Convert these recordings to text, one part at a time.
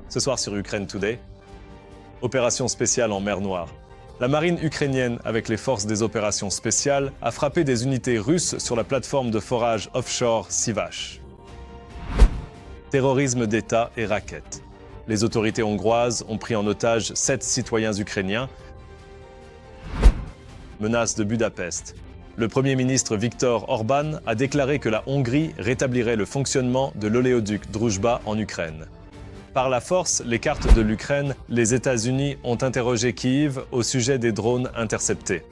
Ce soir sur Ukraine Today, opération spéciale en mer Noire. La marine ukrainienne, avec les forces des opérations spéciales, a frappé des unités russes sur la plateforme de forage offshore Sivash. Terrorisme d'État et raquettes. Les autorités hongroises ont pris en otage 7 citoyens ukrainiens. Menace de Budapest. Le Premier ministre Viktor Orban a déclaré que la Hongrie rétablirait le fonctionnement de l'oléoduc Druzhba en Ukraine. Par la force, les cartes de l'Ukraine, les États-Unis ont interrogé Kyiv au sujet des drones interceptés.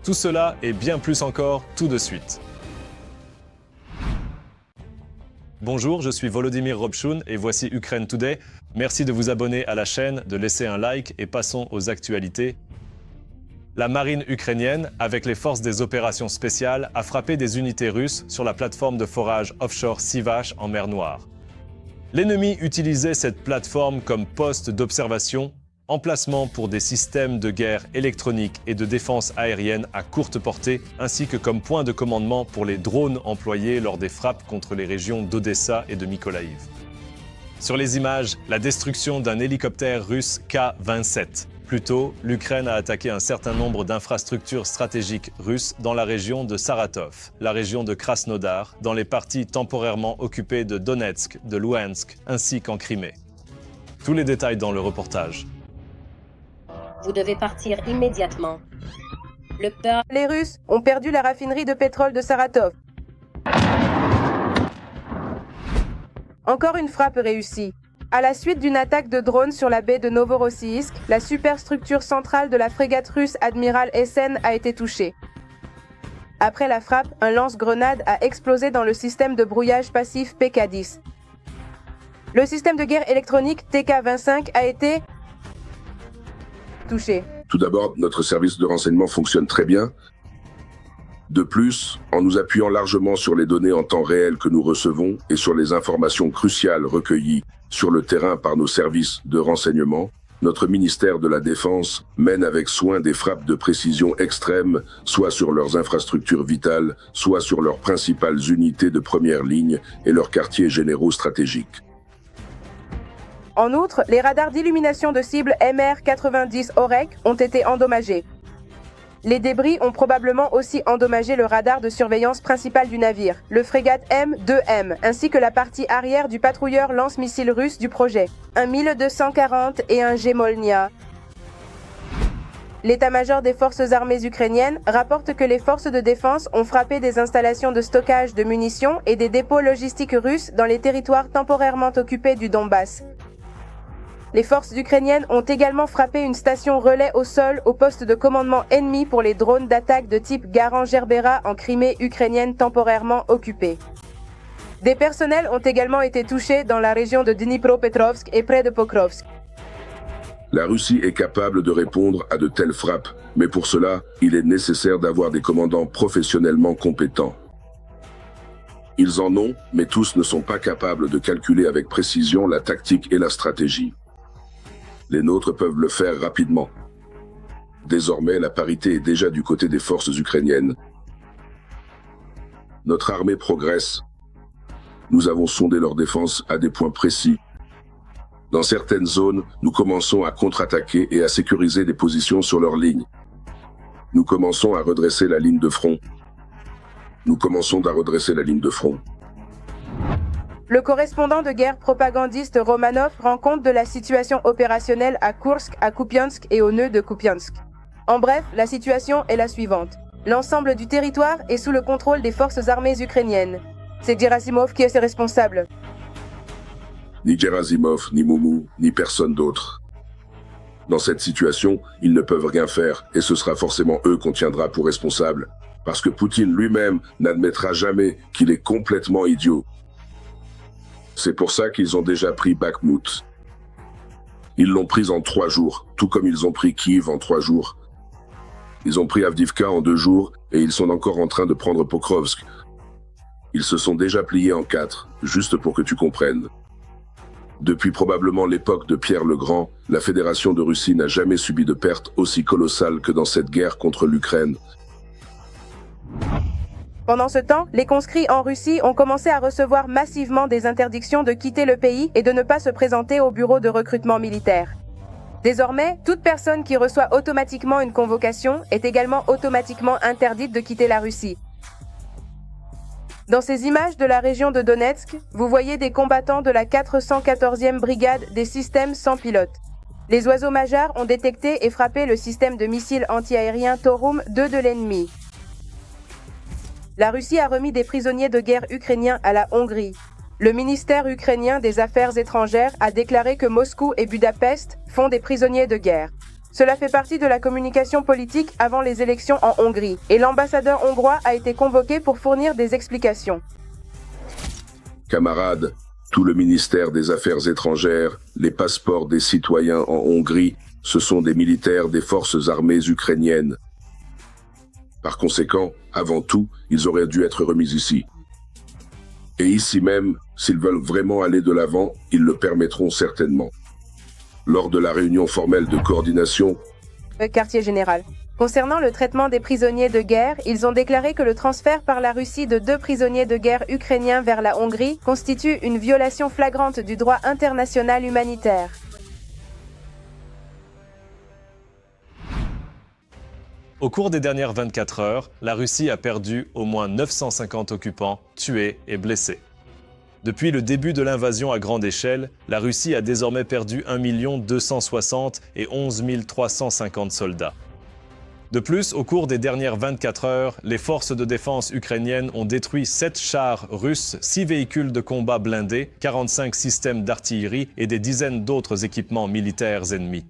Tout cela et bien plus encore tout de suite. Bonjour, je suis Volodymyr Robchun et voici Ukraine Today. Merci de vous abonner à la chaîne, de laisser un like et passons aux actualités. La marine ukrainienne, avec les forces des opérations spéciales, a frappé des unités russes sur la plateforme de forage offshore Sivash en mer Noire. L'ennemi utilisait cette plateforme comme poste d'observation, emplacement pour des systèmes de guerre électronique et de défense aérienne à courte portée, ainsi que comme point de commandement pour les drones employés lors des frappes contre les régions d'Odessa et de Mykolaïv. Sur les images, la destruction d'un hélicoptère russe K-27. Plus tôt, l'Ukraine a attaqué un certain nombre d'infrastructures stratégiques russes dans la région de Saratov, la région de Krasnodar, dans les parties temporairement occupées de Donetsk, de Louhansk, ainsi qu'en Crimée. Tous les détails dans le reportage. Vous devez partir immédiatement. Les Russes ont perdu la raffinerie de pétrole de Saratov. Encore une frappe réussie. À la suite d'une attaque de drones sur la baie de Novorossiysk, la superstructure centrale de la frégate russe Admiral Essen a été touchée. Après la frappe, un lance-grenade a explosé dans le système de brouillage passif PK-10. Le système de guerre électronique TK-25 a été touché. Tout d'abord, notre service de renseignement fonctionne très bien. De plus, en nous appuyant largement sur les données en temps réel que nous recevons et sur les informations cruciales recueillies sur le terrain par nos services de renseignement, notre ministère de la Défense mène avec soin des frappes de précision extrême, soit sur leurs infrastructures vitales, soit sur leurs principales unités de première ligne et leurs quartiers généraux stratégiques. En outre, les radars d'illumination de cible MR-90 OREC ont été endommagés. Les débris ont probablement aussi endommagé le radar de surveillance principal du navire, le frégate M2M, ainsi que la partie arrière du patrouilleur lance-missiles russe du projet, un 1240 et un Gemolnia. L'état-major des forces armées ukrainiennes rapporte que les forces de défense ont frappé des installations de stockage de munitions et des dépôts logistiques russes dans les territoires temporairement occupés du Donbass. Les forces ukrainiennes ont également frappé une station relais au sol au poste de commandement ennemi pour les drones d'attaque de type Garand-Gerbera en Crimée ukrainienne temporairement occupée. Des personnels ont également été touchés dans la région de Dnipropetrovsk et près de Pokrovsk. La Russie est capable de répondre à de telles frappes, mais pour cela, il est nécessaire d'avoir des commandants professionnellement compétents. Ils en ont, mais tous ne sont pas capables de calculer avec précision la tactique et la stratégie. Les nôtres peuvent le faire rapidement. Désormais, la parité est déjà du côté des forces ukrainiennes. Notre armée progresse. Nous avons sondé leur défense à des points précis. Dans certaines zones, nous commençons à contre-attaquer et à sécuriser des positions sur leur ligne. Nous commençons à redresser la ligne de front. Le correspondant de guerre propagandiste Romanov rend compte de la situation opérationnelle à Kursk, à Kupiansk et au nœud de Kupiansk. En bref, la situation est la suivante. L'ensemble du territoire est sous le contrôle des forces armées ukrainiennes. C'est Gerasimov qui est responsable. Ni Gerasimov, ni Moumou, ni personne d'autre. Dans cette situation, ils ne peuvent rien faire et ce sera forcément eux qu'on tiendra pour responsables. Parce que Poutine lui-même n'admettra jamais qu'il est complètement idiot. C'est pour ça qu'ils ont déjà pris Bakhmout. Ils l'ont prise en 3 jours, tout comme ils ont pris Kyiv en 3 jours. Ils ont pris Avdiivka en 2 jours et ils sont encore en train de prendre Pokrovsk. Ils se sont déjà pliés en 4, juste pour que tu comprennes. Depuis probablement l'époque de Pierre le Grand, la Fédération de Russie n'a jamais subi de pertes aussi colossales que dans cette guerre contre l'Ukraine. Pendant ce temps, les conscrits en Russie ont commencé à recevoir massivement des interdictions de quitter le pays et de ne pas se présenter au bureau de recrutement militaire. Désormais, toute personne qui reçoit automatiquement une convocation est également automatiquement interdite de quitter la Russie. Dans ces images de la région de Donetsk, vous voyez des combattants de la 414e brigade des systèmes sans pilote. Les oiseaux majeurs ont détecté et frappé le système de missiles antiaériens Torum 2 de l'ennemi. La Russie a remis des prisonniers de guerre ukrainiens à la Hongrie. Le ministère ukrainien des Affaires étrangères a déclaré que Moscou et Budapest font des prisonniers de guerre. Cela fait partie de la communication politique avant les élections en Hongrie, et l'ambassadeur hongrois a été convoqué pour fournir des explications. Camarades, tout le ministère des Affaires étrangères, les passeports des citoyens en Hongrie, ce sont des militaires des forces armées ukrainiennes. Par conséquent, avant tout, ils auraient dû être remis ici. Et ici même, s'ils veulent vraiment aller de l'avant, ils le permettront certainement. Lors de la réunion formelle de coordination, Quartier général. Concernant le traitement des prisonniers de guerre, ils ont déclaré que le transfert par la Russie de 2 prisonniers de guerre ukrainiens vers la Hongrie constitue une violation flagrante du droit international humanitaire. Au cours des dernières 24 heures, la Russie a perdu au moins 950 occupants, tués et blessés. Depuis le début de l'invasion à grande échelle, la Russie a désormais perdu 1 260 et 11 350 soldats. De plus, au cours des dernières 24 heures, les forces de défense ukrainiennes ont détruit 7 chars russes, 6 véhicules de combat blindés, 45 systèmes d'artillerie et des dizaines d'autres équipements militaires ennemis.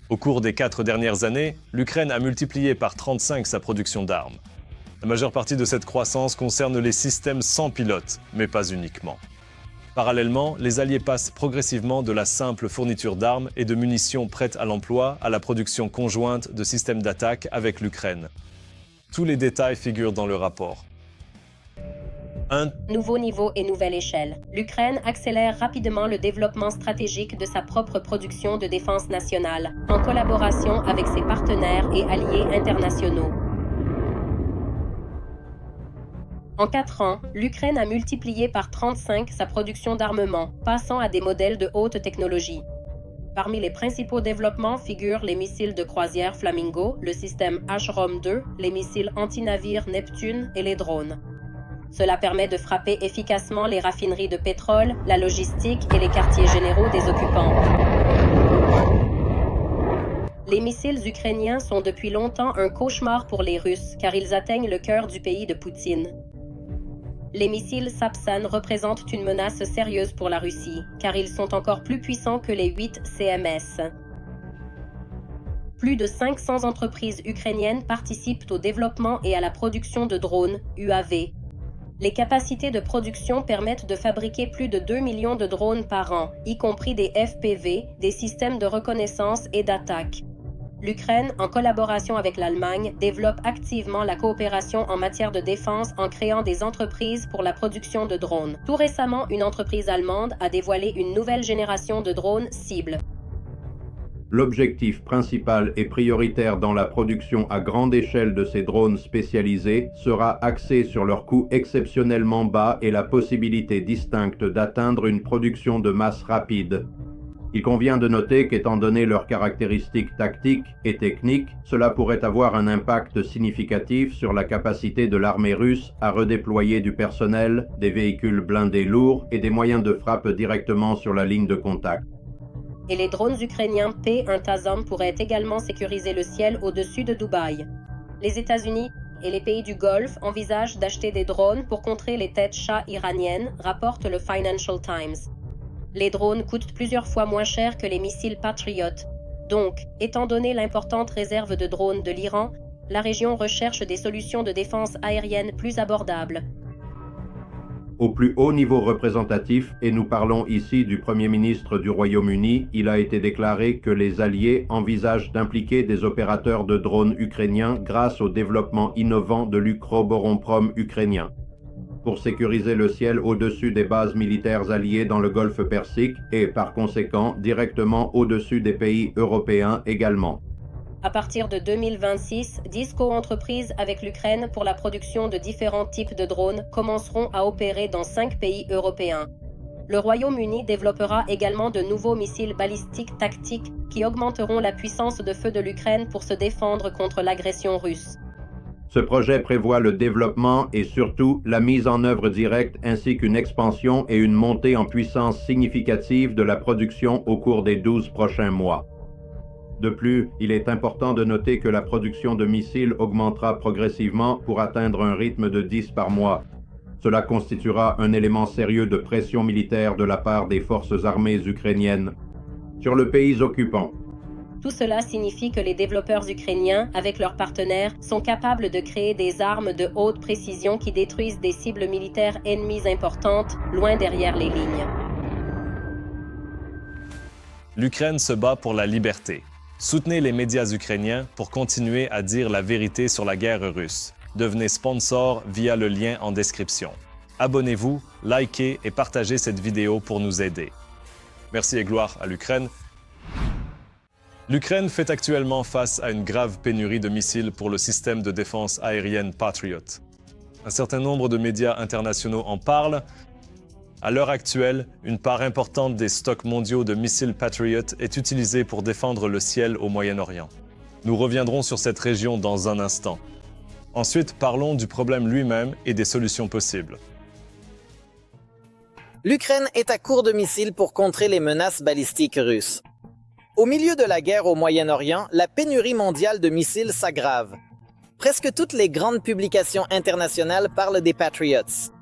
Au cours des 4 dernières années, l'Ukraine a multiplié par 35 sa production d'armes. La majeure partie de cette croissance concerne les systèmes sans pilote, mais pas uniquement. Parallèlement, les Alliés passent progressivement de la simple fourniture d'armes et de munitions prêtes à l'emploi à la production conjointe de systèmes d'attaque avec l'Ukraine. Tous les détails figurent dans le rapport. Nouveau niveau et nouvelle échelle. L'Ukraine accélère rapidement le développement stratégique de sa propre production de défense nationale, en collaboration avec ses partenaires et alliés internationaux. En 4 ans, l'Ukraine a multiplié par 35 sa production d'armement, passant à des modèles de haute technologie. Parmi les principaux développements figurent les missiles de croisière Flamingo, le système Ashrom 2, les missiles anti-navires Neptune et les drones. Cela permet de frapper efficacement les raffineries de pétrole, la logistique et les quartiers généraux des occupants. Les missiles ukrainiens sont depuis longtemps un cauchemar pour les Russes, car ils atteignent le cœur du pays de Poutine. Les missiles Sapsan représentent une menace sérieuse pour la Russie, car ils sont encore plus puissants que les 8 CMS. Plus de 500 entreprises ukrainiennes participent au développement et à la production de drones, UAV. Les capacités de production permettent de fabriquer plus de 2 millions de drones par an, y compris des FPV, des systèmes de reconnaissance et d'attaque. L'Ukraine, en collaboration avec l'Allemagne, développe activement la coopération en matière de défense en créant des entreprises pour la production de drones. Tout récemment, une entreprise allemande a dévoilé une nouvelle génération de drones cibles. L'objectif principal et prioritaire dans la production à grande échelle de ces drones spécialisés sera axé sur leur coût exceptionnellement bas et la possibilité distincte d'atteindre une production de masse rapide. Il convient de noter qu'étant donné leurs caractéristiques tactiques et techniques, cela pourrait avoir un impact significatif sur la capacité de l'armée russe à redéployer du personnel, des véhicules blindés lourds et des moyens de frappe directement sur la ligne de contact. Et les drones ukrainiens P-1 Tazam pourraient également sécuriser le ciel au-dessus de Dubaï. Les États-Unis et les pays du Golfe envisagent d'acheter des drones pour contrer les têtes chats iraniennes, rapporte le Financial Times. Les drones coûtent plusieurs fois moins cher que les missiles Patriot. Donc, étant donné l'importante réserve de drones de l'Iran, la région recherche des solutions de défense aérienne plus abordables. Au plus haut niveau représentatif, et nous parlons ici du Premier ministre du Royaume-Uni, il a été déclaré que les Alliés envisagent d'impliquer des opérateurs de drones ukrainiens grâce au développement innovant de l'Ukroboronprom ukrainien, pour sécuriser le ciel au-dessus des bases militaires alliées dans le Golfe Persique et, par conséquent, directement au-dessus des pays européens également. À partir de 2026, 10 co-entreprises avec l'Ukraine pour la production de différents types de drones commenceront à opérer dans 5 pays européens. Le Royaume-Uni développera également de nouveaux missiles balistiques tactiques qui augmenteront la puissance de feu de l'Ukraine pour se défendre contre l'agression russe. Ce projet prévoit le développement et surtout la mise en œuvre directe ainsi qu'une expansion et une montée en puissance significative de la production au cours des 12 prochains mois. De plus, il est important de noter que la production de missiles augmentera progressivement pour atteindre un rythme de 10 par mois. Cela constituera un élément sérieux de pression militaire de la part des forces armées ukrainiennes sur le pays occupant. Tout cela signifie que les développeurs ukrainiens, avec leurs partenaires, sont capables de créer des armes de haute précision qui détruisent des cibles militaires ennemies importantes, loin derrière les lignes. L'Ukraine se bat pour la liberté. Soutenez les médias ukrainiens pour continuer à dire la vérité sur la guerre russe. Devenez sponsor via le lien en description. Abonnez-vous, likez et partagez cette vidéo pour nous aider. Merci et gloire à l'Ukraine. L'Ukraine fait actuellement face à une grave pénurie de missiles pour le système de défense aérienne Patriot. Un certain nombre de médias internationaux en parlent. À l'heure actuelle, une part importante des stocks mondiaux de missiles Patriot est utilisée pour défendre le ciel au Moyen-Orient. Nous reviendrons sur cette région dans un instant. Ensuite, parlons du problème lui-même et des solutions possibles. L'Ukraine est à court de missiles pour contrer les menaces balistiques russes. Au milieu de la guerre au Moyen-Orient, la pénurie mondiale de missiles s'aggrave. Presque toutes les grandes publications internationales parlent des Patriots.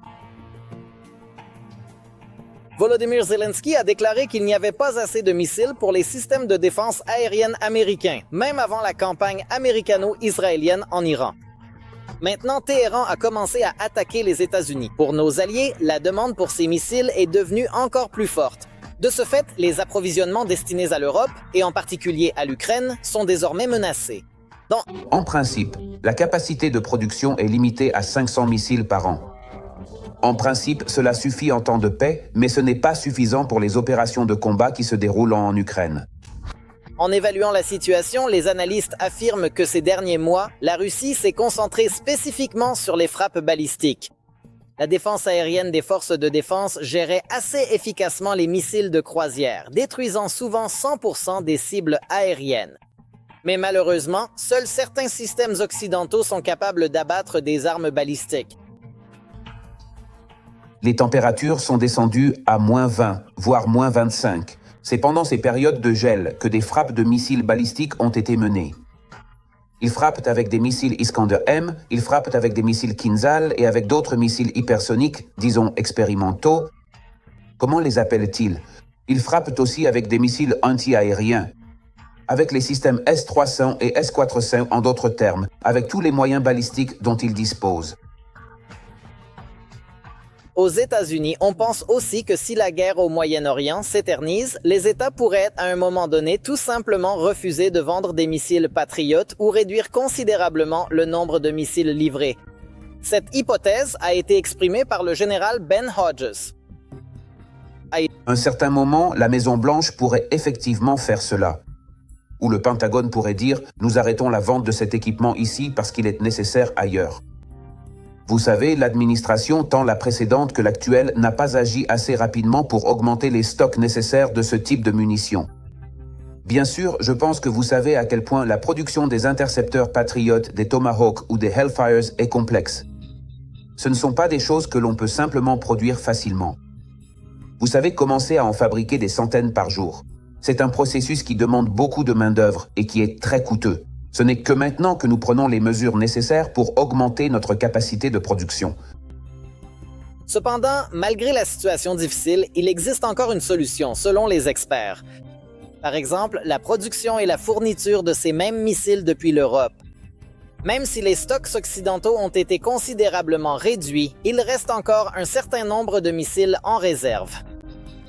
Volodymyr Zelensky a déclaré qu'il n'y avait pas assez de missiles pour les systèmes de défense aérienne américains, même avant la campagne américano-israélienne en Iran. Maintenant, Téhéran a commencé à attaquer les États-Unis. Pour nos alliés, la demande pour ces missiles est devenue encore plus forte. De ce fait, les approvisionnements destinés à l'Europe, et en particulier à l'Ukraine, sont désormais menacés. En principe, la capacité de production est limitée à 500 missiles par an. En principe, cela suffit en temps de paix, mais ce n'est pas suffisant pour les opérations de combat qui se déroulent en Ukraine. En évaluant la situation, les analystes affirment que ces derniers mois, la Russie s'est concentrée spécifiquement sur les frappes balistiques. La défense aérienne des forces de défense gérait assez efficacement les missiles de croisière, détruisant souvent 100% des cibles aériennes. Mais malheureusement, seuls certains systèmes occidentaux sont capables d'abattre des armes balistiques. Les températures sont descendues à -20, voire -25. C'est pendant ces périodes de gel que des frappes de missiles balistiques ont été menées. Ils frappent avec des missiles Iskander-M, ils frappent avec des missiles Kinzhal et avec d'autres missiles hypersoniques, disons expérimentaux. Comment les appellent-ils? Ils frappent aussi avec des missiles anti-aériens, avec les systèmes S-300 et S-400 en d'autres termes, avec tous les moyens balistiques dont ils disposent. Aux États-Unis, on pense aussi que si la guerre au Moyen-Orient s'éternise, les États pourraient à un moment donné tout simplement refuser de vendre des missiles Patriot ou réduire considérablement le nombre de missiles livrés. Cette hypothèse a été exprimée par le général Ben Hodges. À un certain moment, la Maison-Blanche pourrait effectivement faire cela. Ou le Pentagone pourrait dire « Nous arrêtons la vente de cet équipement ici parce qu'il est nécessaire ailleurs ». Vous savez, l'administration, tant la précédente que l'actuelle, n'a pas agi assez rapidement pour augmenter les stocks nécessaires de ce type de munitions. Bien sûr, je pense que vous savez à quel point la production des intercepteurs Patriot, des Tomahawk ou des Hellfires est complexe. Ce ne sont pas des choses que l'on peut simplement produire facilement. Vous savez commencer à en fabriquer des centaines par jour. C'est un processus qui demande beaucoup de main-d'œuvre et qui est très coûteux. Ce n'est que maintenant que nous prenons les mesures nécessaires pour augmenter notre capacité de production. Cependant, malgré la situation difficile, il existe encore une solution, selon les experts. Par exemple, la production et la fourniture de ces mêmes missiles depuis l'Europe. Même si les stocks occidentaux ont été considérablement réduits, il reste encore un certain nombre de missiles en réserve.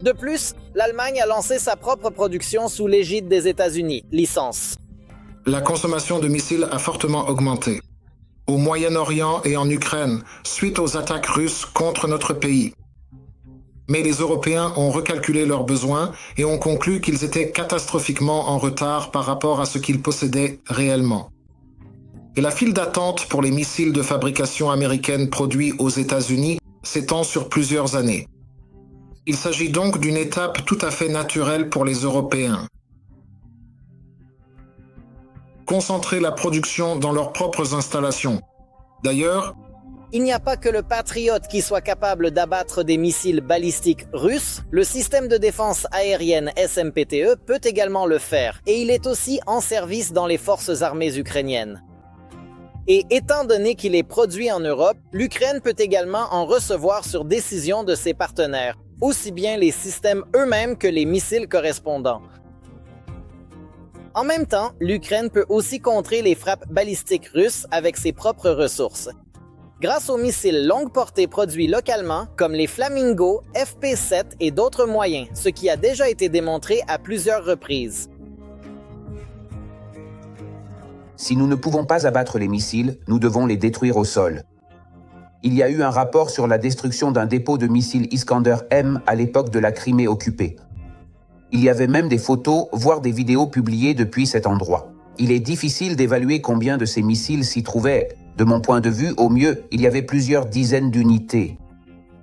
De plus, l'Allemagne a lancé sa propre production sous l'égide des États-Unis, licence. La consommation de missiles a fortement augmenté. Au Moyen-Orient et en Ukraine, suite aux attaques russes contre notre pays. Mais les Européens ont recalculé leurs besoins et ont conclu qu'ils étaient catastrophiquement en retard par rapport à ce qu'ils possédaient réellement. Et la file d'attente pour les missiles de fabrication américaine produits aux États-Unis s'étend sur plusieurs années. Il s'agit donc d'une étape tout à fait naturelle pour les Européens. Concentrer la production dans leurs propres installations. D'ailleurs, il n'y a pas que le Patriot qui soit capable d'abattre des missiles balistiques russes. Le système de défense aérienne SMPTE peut également le faire, et il est aussi en service dans les forces armées ukrainiennes. Et étant donné qu'il est produit en Europe, l'Ukraine peut également en recevoir sur décision de ses partenaires, aussi bien les systèmes eux-mêmes que les missiles correspondants. En même temps, l'Ukraine peut aussi contrer les frappes balistiques russes avec ses propres ressources. Grâce aux missiles longue portée produits localement, comme les Flamingo, FP7 et d'autres moyens, ce qui a déjà été démontré à plusieurs reprises. Si nous ne pouvons pas abattre les missiles, nous devons les détruire au sol. Il y a eu un rapport sur la destruction d'un dépôt de missiles Iskander-M à l'époque de la Crimée occupée. Il y avait même des photos, voire des vidéos publiées depuis cet endroit. Il est difficile d'évaluer combien de ces missiles s'y trouvaient. De mon point de vue, au mieux, il y avait plusieurs dizaines d'unités.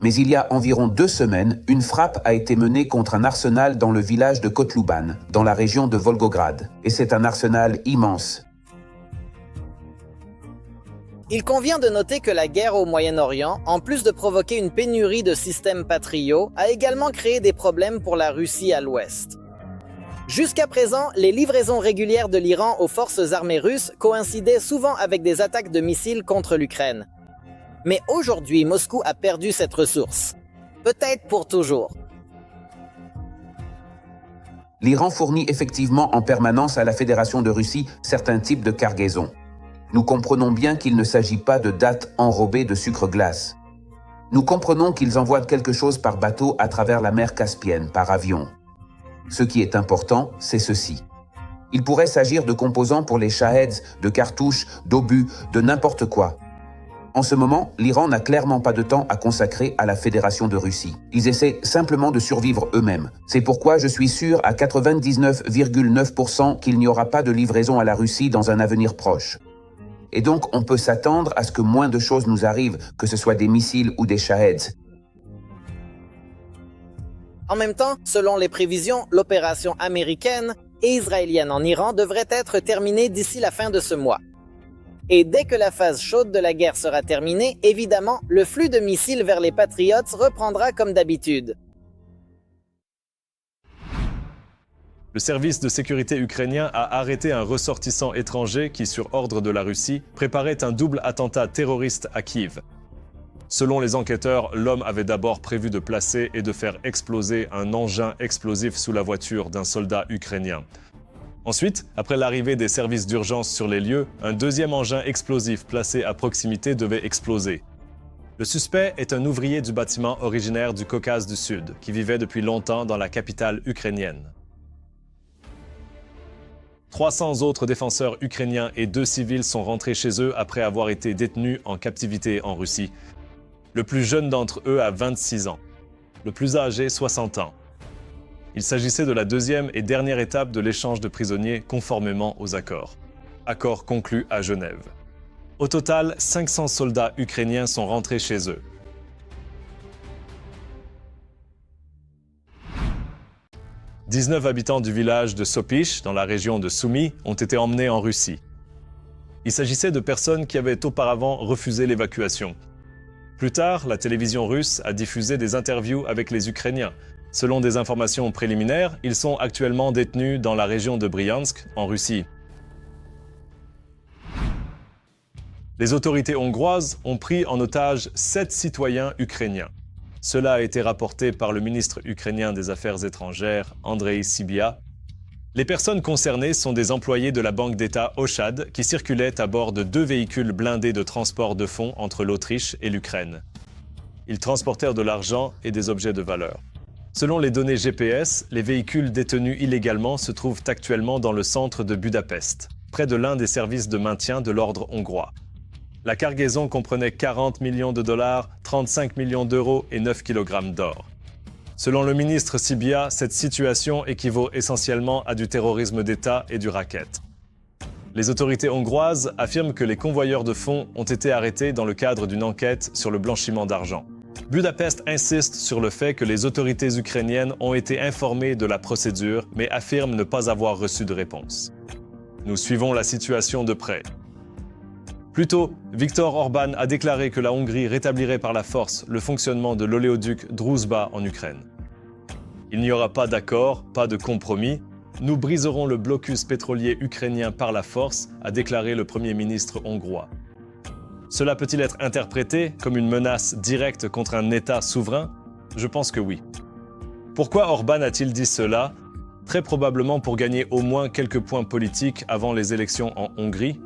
Mais il y a environ 2 semaines, une frappe a été menée contre un arsenal dans le village de Kotluban, dans la région de Volgograd. Et c'est un arsenal immense. Il convient de noter que la guerre au Moyen-Orient, en plus de provoquer une pénurie de systèmes Patriot, a également créé des problèmes pour la Russie à l'ouest. Jusqu'à présent, les livraisons régulières de l'Iran aux forces armées russes coïncidaient souvent avec des attaques de missiles contre l'Ukraine. Mais aujourd'hui, Moscou a perdu cette ressource. Peut-être pour toujours. L'Iran fournit effectivement en permanence à la Fédération de Russie certains types de cargaisons. Nous comprenons bien qu'il ne s'agit pas de dattes enrobées de sucre glace. Nous comprenons qu'ils envoient quelque chose par bateau à travers la mer Caspienne, par avion. Ce qui est important, c'est ceci. Il pourrait s'agir de composants pour les Shaheds, de cartouches, d'obus, de n'importe quoi. En ce moment, l'Iran n'a clairement pas de temps à consacrer à la Fédération de Russie. Ils essaient simplement de survivre eux-mêmes. C'est pourquoi je suis sûr à 99,9% qu'il n'y aura pas de livraison à la Russie dans un avenir proche. Et donc, on peut s'attendre à ce que moins de choses nous arrivent, que ce soit des missiles ou des Shaheds. En même temps, selon les prévisions, l'opération américaine et israélienne en Iran devrait être terminée d'ici la fin de ce mois. Et dès que la phase chaude de la guerre sera terminée, évidemment, le flux de missiles vers les Patriots reprendra comme d'habitude. Le service de sécurité ukrainien a arrêté un ressortissant étranger qui, sur ordre de la Russie, préparait un double attentat terroriste à Kiev. Selon les enquêteurs, l'homme avait d'abord prévu de placer et de faire exploser un engin explosif sous la voiture d'un soldat ukrainien. Ensuite, après l'arrivée des services d'urgence sur les lieux, un deuxième engin explosif placé à proximité devait exploser. Le suspect est un ouvrier du bâtiment originaire du Caucase du Sud, qui vivait depuis longtemps dans la capitale ukrainienne. 300 autres défenseurs ukrainiens et 2 civils sont rentrés chez eux après avoir été détenus en captivité en Russie. Le plus jeune d'entre eux a 26 ans, le plus âgé 60 ans. Il s'agissait de la deuxième et dernière étape de l'échange de prisonniers conformément aux accords. Accord conclu à Genève. Au total, 500 soldats ukrainiens sont rentrés chez eux. « 19 habitants du village de Sopich, dans la région de Soumy, ont été emmenés en Russie. Il s'agissait de personnes qui avaient auparavant refusé l'évacuation. Plus tard, la télévision russe a diffusé des interviews avec les Ukrainiens. Selon des informations préliminaires, ils sont actuellement détenus dans la région de Bryansk, en Russie. Les autorités hongroises ont pris en otage 7 citoyens ukrainiens. Cela a été rapporté par le ministre ukrainien des Affaires étrangères, Andrei Sybiha. Les personnes concernées sont des employés de la banque d'État Oshad qui circulaient à bord de 2 véhicules blindés de transport de fonds entre l'Autriche et l'Ukraine. Ils transportèrent de l'argent et des objets de valeur. Selon les données GPS, les véhicules détenus illégalement se trouvent actuellement dans le centre de Budapest, près de l'un des services de maintien de l'ordre hongrois. La cargaison comprenait 40 millions de dollars, 35 millions d'euros et 9 kg d'or. Selon le ministre Sibia, cette situation équivaut essentiellement à du terrorisme d'État et du racket. Les autorités hongroises affirment que les convoyeurs de fonds ont été arrêtés dans le cadre d'une enquête sur le blanchiment d'argent. Budapest insiste sur le fait que les autorités ukrainiennes ont été informées de la procédure, mais affirme ne pas avoir reçu de réponse. Nous suivons la situation de près. Plus tôt, Viktor Orban a déclaré que la Hongrie rétablirait par la force le fonctionnement de l'oléoduc Druzhba en Ukraine. Il n'y aura pas d'accord, pas de compromis. Nous briserons le blocus pétrolier ukrainien par la force, a déclaré le Premier ministre hongrois. Cela peut-il être interprété comme une menace directe contre un État souverain? Je pense que oui. Pourquoi Orban a-t-il dit cela? Très probablement pour gagner au moins quelques points politiques avant les élections en Hongrie.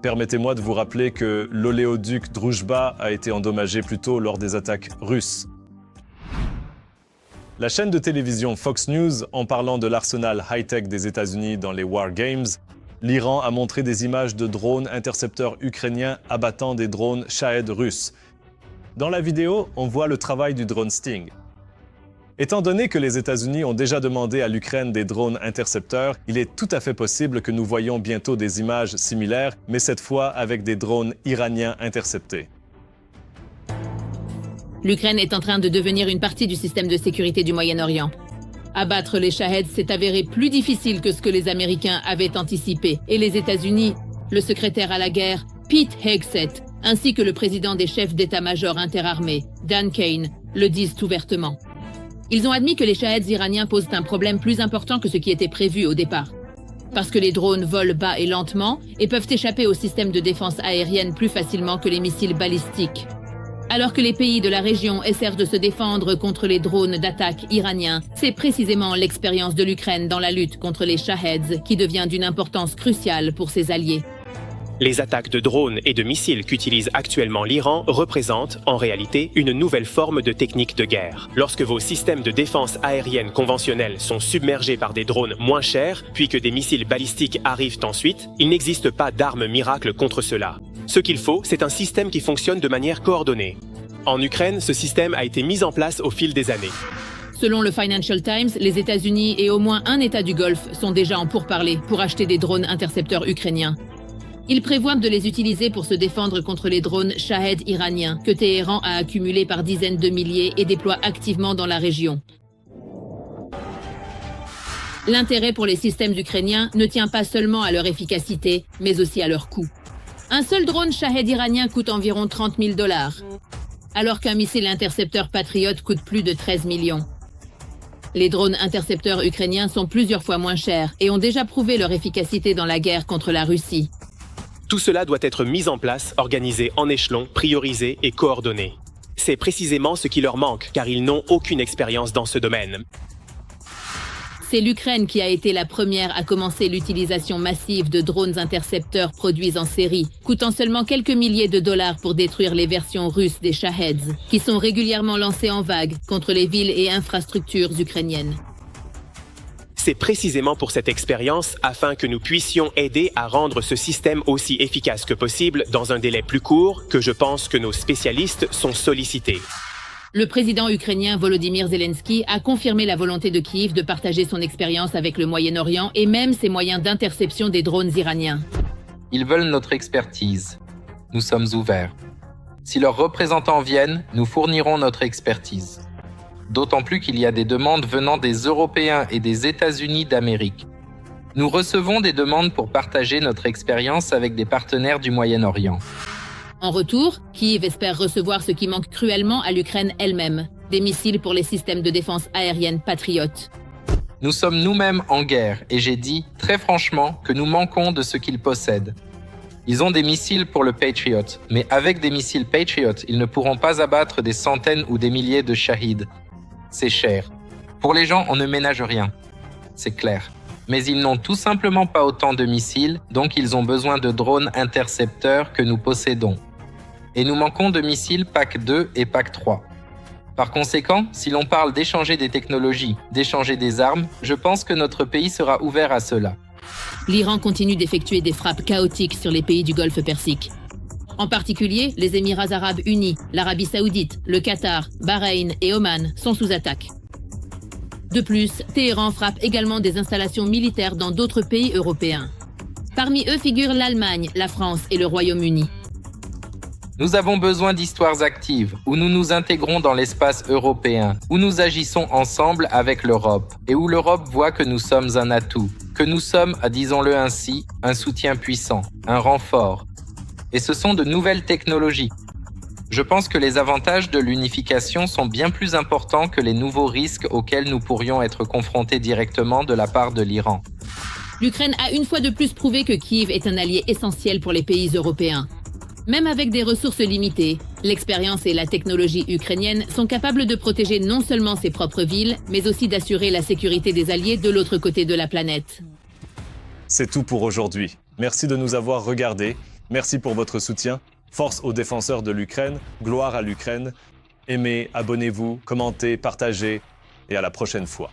Permettez-moi de vous rappeler que l'oléoduc Druzhba a été endommagé plus tôt lors des attaques russes. La chaîne de télévision Fox News, en parlant de l'arsenal high-tech des États-Unis dans les War Games, l'Iran a montré des images de drones intercepteurs ukrainiens abattant des drones Shahed russes. Dans la vidéo, on voit le travail du drone Sting. Étant donné que les États-Unis ont déjà demandé à l'Ukraine des drones intercepteurs, il est tout à fait possible que nous voyions bientôt des images similaires, mais cette fois avec des drones iraniens interceptés. L'Ukraine est en train de devenir une partie du système de sécurité du Moyen-Orient. Abattre les Shaheds s'est avéré plus difficile que ce que les Américains avaient anticipé, et les États-Unis, le secrétaire à la guerre, Pete Hegseth, ainsi que le président des chefs d'état-major interarmés, Dan Kane, le disent ouvertement. Ils ont admis que les Shaheds iraniens posent un problème plus important que ce qui était prévu au départ. Parce que les drones volent bas et lentement et peuvent échapper au système de défense aérienne plus facilement que les missiles balistiques. Alors que les pays de la région essaient de se défendre contre les drones d'attaque iraniens, c'est précisément l'expérience de l'Ukraine dans la lutte contre les Shaheds qui devient d'une importance cruciale pour ses alliés. Les attaques de drones et de missiles qu'utilise actuellement l'Iran représentent, en réalité, une nouvelle forme de technique de guerre. Lorsque vos systèmes de défense aérienne conventionnels sont submergés par des drones moins chers, puis que des missiles balistiques arrivent ensuite, il n'existe pas d'arme miracle contre cela. Ce qu'il faut, c'est un système qui fonctionne de manière coordonnée. En Ukraine, ce système a été mis en place au fil des années. Selon le Financial Times, les États-Unis et au moins un État du Golfe sont déjà en pourparlers pour acheter des drones intercepteurs ukrainiens. Ils prévoient de les utiliser pour se défendre contre les drones Shahed iraniens que Téhéran a accumulés par dizaines de milliers et déploie activement dans la région. L'intérêt pour les systèmes ukrainiens ne tient pas seulement à leur efficacité, mais aussi à leur coût. Un seul drone Shahed iranien coûte environ $30 000, alors qu'un missile intercepteur Patriot coûte plus de 13 millions. Les drones intercepteurs ukrainiens sont plusieurs fois moins chers et ont déjà prouvé leur efficacité dans la guerre contre la Russie. Tout cela doit être mis en place, organisé en échelon, priorisé et coordonné. C'est précisément ce qui leur manque, car ils n'ont aucune expérience dans ce domaine. C'est l'Ukraine qui a été la première à commencer l'utilisation massive de drones intercepteurs produits en série, coûtant seulement quelques milliers de dollars pour détruire les versions russes des Shaheds, qui sont régulièrement lancés en vagues contre les villes et infrastructures ukrainiennes. C'est précisément pour cette expérience, afin que nous puissions aider à rendre ce système aussi efficace que possible dans un délai plus court, que je pense que nos spécialistes sont sollicités. Le président ukrainien Volodymyr Zelensky a confirmé la volonté de Kiev de partager son expérience avec le Moyen-Orient et même ses moyens d'interception des drones iraniens. Ils veulent notre expertise. Nous sommes ouverts. Si leurs représentants viennent, nous fournirons notre expertise. D'autant plus qu'il y a des demandes venant des Européens et des États-Unis d'Amérique. Nous recevons des demandes pour partager notre expérience avec des partenaires du Moyen-Orient. En retour, Kiev espère recevoir ce qui manque cruellement à l'Ukraine elle-même, des missiles pour les systèmes de défense aérienne Patriot. Nous sommes nous-mêmes en guerre et j'ai dit, très franchement, que nous manquons de ce qu'ils possèdent. Ils ont des missiles pour le Patriot, mais avec des missiles Patriot, ils ne pourront pas abattre des centaines ou des milliers de Shahed. C'est cher. Pour les gens, on ne ménage rien. C'est clair. Mais ils n'ont tout simplement pas autant de missiles, donc ils ont besoin de drones intercepteurs que nous possédons. Et nous manquons de missiles PAC 2 et PAC 3. Par conséquent, si l'on parle d'échanger des technologies, d'échanger des armes, je pense que notre pays sera ouvert à cela. L'Iran continue d'effectuer des frappes chaotiques sur les pays du Golfe Persique. En particulier, les Émirats arabes unis, l'Arabie saoudite, le Qatar, Bahreïn et Oman sont sous attaque. De plus, Téhéran frappe également des installations militaires dans d'autres pays européens. Parmi eux figurent l'Allemagne, la France et le Royaume-Uni. Nous avons besoin d'histoires actives, où nous nous intégrons dans l'espace européen, où nous agissons ensemble avec l'Europe, et où l'Europe voit que nous sommes un atout, que nous sommes, disons-le ainsi, un soutien puissant, un renfort. Et ce sont de nouvelles technologies. Je pense que les avantages de l'unification sont bien plus importants que les nouveaux risques auxquels nous pourrions être confrontés directement de la part de l'Iran. L'Ukraine a une fois de plus prouvé que Kiev est un allié essentiel pour les pays européens. Même avec des ressources limitées, l'expérience et la technologie ukrainienne sont capables de protéger non seulement ses propres villes, mais aussi d'assurer la sécurité des alliés de l'autre côté de la planète. C'est tout pour aujourd'hui. Merci de nous avoir regardés. Merci pour votre soutien. Force aux défenseurs de l'Ukraine. Gloire à l'Ukraine. Aimez, abonnez-vous, commentez, partagez. Et à la prochaine fois.